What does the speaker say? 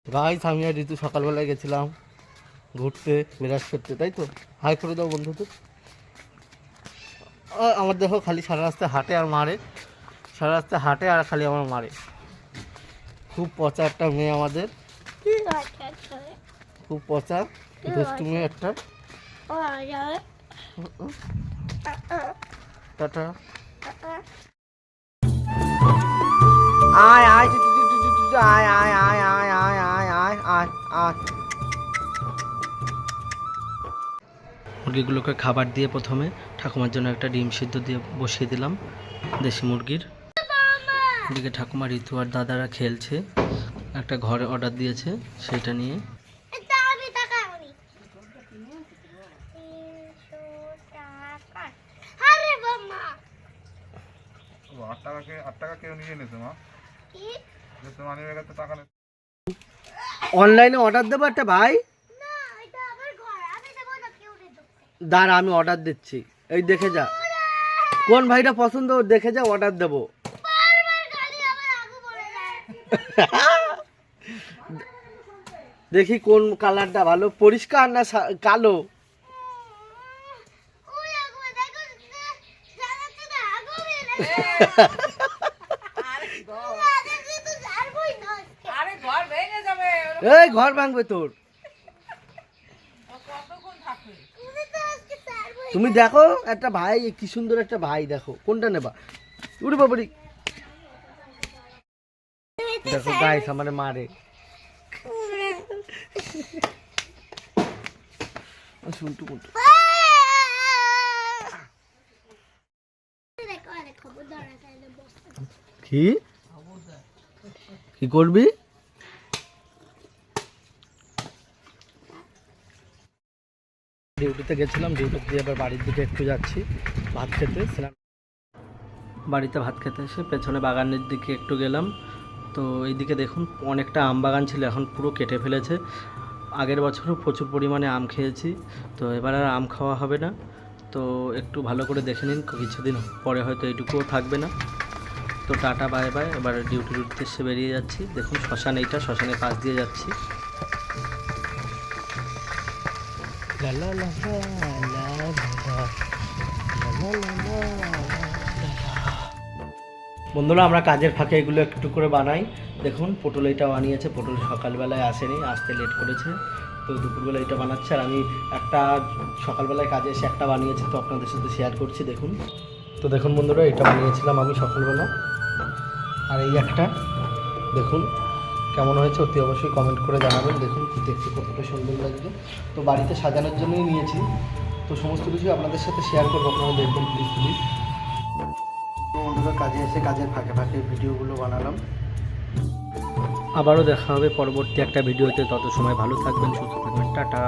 Guys আমি আর ঋতু সকালবেলায় গেছিলাম ঘুরতে বিরাজ করতে, তাই তো? হাই করে দাও বন্ধু তো। আমার দেখো খালি সারা রাস্তায় হাঁটে আর মারে, সারা রাস্তায় হাঁটে আর খালি আমার মারে। খুব পচা একটা মেয়ে আমাদের, খুব পচা দুষ্টু মেয়ে একটা। টাটা। আয় আয় আয় আয় আয় আয় আয় আয় আয় আয় আয়। মুরগিগুলোকে খাবার দিয়ে প্রথমে ঠাকুমার জন্য একটা ডিম সিদ্ধ দিয়ে বসিয়ে দিলাম দেশি মুরগির। এদিকে ঠাকুমা, ঋতু আর দাদারা খেলছে, একটা ঘরে অর্ডার দিয়েছে সেটা নিয়ে। অনলাইনে অর্ডার দেবো একটা ভাই, দাঁড়া আমি অর্ডার দিচ্ছি। এই দেখে যা কোন ভাইটা পছন্দ, দেখে যা অর্ডার দেবো। দেখি কোন কালারটা ভালো, পরিষ্কার না কালো। এই ঘর ভাঙবে তোর। তুমি দেখো একটা ভাই, কি সুন্দর একটা ভাই, দেখো কোনটা নেবা। উড়ে বাবারি, দেখো গাইস আমার মারে। শুনটু কুন্টু কি কি করবি? ডিউটিতে গেছিলাম, ডিউটি দিয়ে এবার বাড়ির দিকে একটু যাচ্ছি ভাত খেতে। বাড়িতে ভাত খেতে এসে পেছনে বাগানের দিকে একটু গেলাম। তো এইদিকে দেখুন অনেকটা আম বাগান ছিল, এখন পুরো কেটে ফেলেছে। আগের বছরও প্রচুর পরিমাণে আম খেয়েছি, তো এবার আর আম খাওয়া হবে না। তো একটু ভালো করে দেখে নিন, কিছুদিন পরে হয়তো এইটুকুও থাকবে না। তো টাটা বাই বাই, এবার ডিউটির উদ্দেশ্যে বেরিয়ে যাচ্ছি। দেখুন শ্মশান, এইটা শ্মশানের পাশ দিয়ে যাচ্ছি। বন্ধুরা আমরা কাজের ফাঁকে এগুলো একটু করে বানাই। দেখুন পটল এটা বানিয়েছে, পটল সকালবেলায় আসেনি, আসতে লেট করেছে, তো দুপুরবেলা এটা বানাচ্ছে। আর আমি একটা সকালবেলায় কাজে এসে একটা বানিয়েছি, তো আপনাদের সাথে শেয়ার করছি। দেখুন তো দেখুন বন্ধুরা, এটা বানিয়েছিলাম আমি সকালবেলা। আর এই একটা দেখুন কেমন হয়েছে অতি অবশ্যই কমেন্ট করে জানাবেন। দেখুন দেখতে কতটা সুন্দর লাগছে। তো বাড়িতে সাজানোর জন্যই নিয়েছি, তো সমস্ত কিছু আপনাদের সাথে শেয়ার করবো, আপনারা দেখবেন প্লিজ প্লিজ। তো বন্ধুরা কাজে এসে কাজের ফাঁকে ফাঁকে ভিডিওগুলো বানালাম। আবারও দেখা হবে পরবর্তী একটা ভিডিওতে, তত সময় ভালো থাকবেন, সুস্থ থাকবেন, টাটা।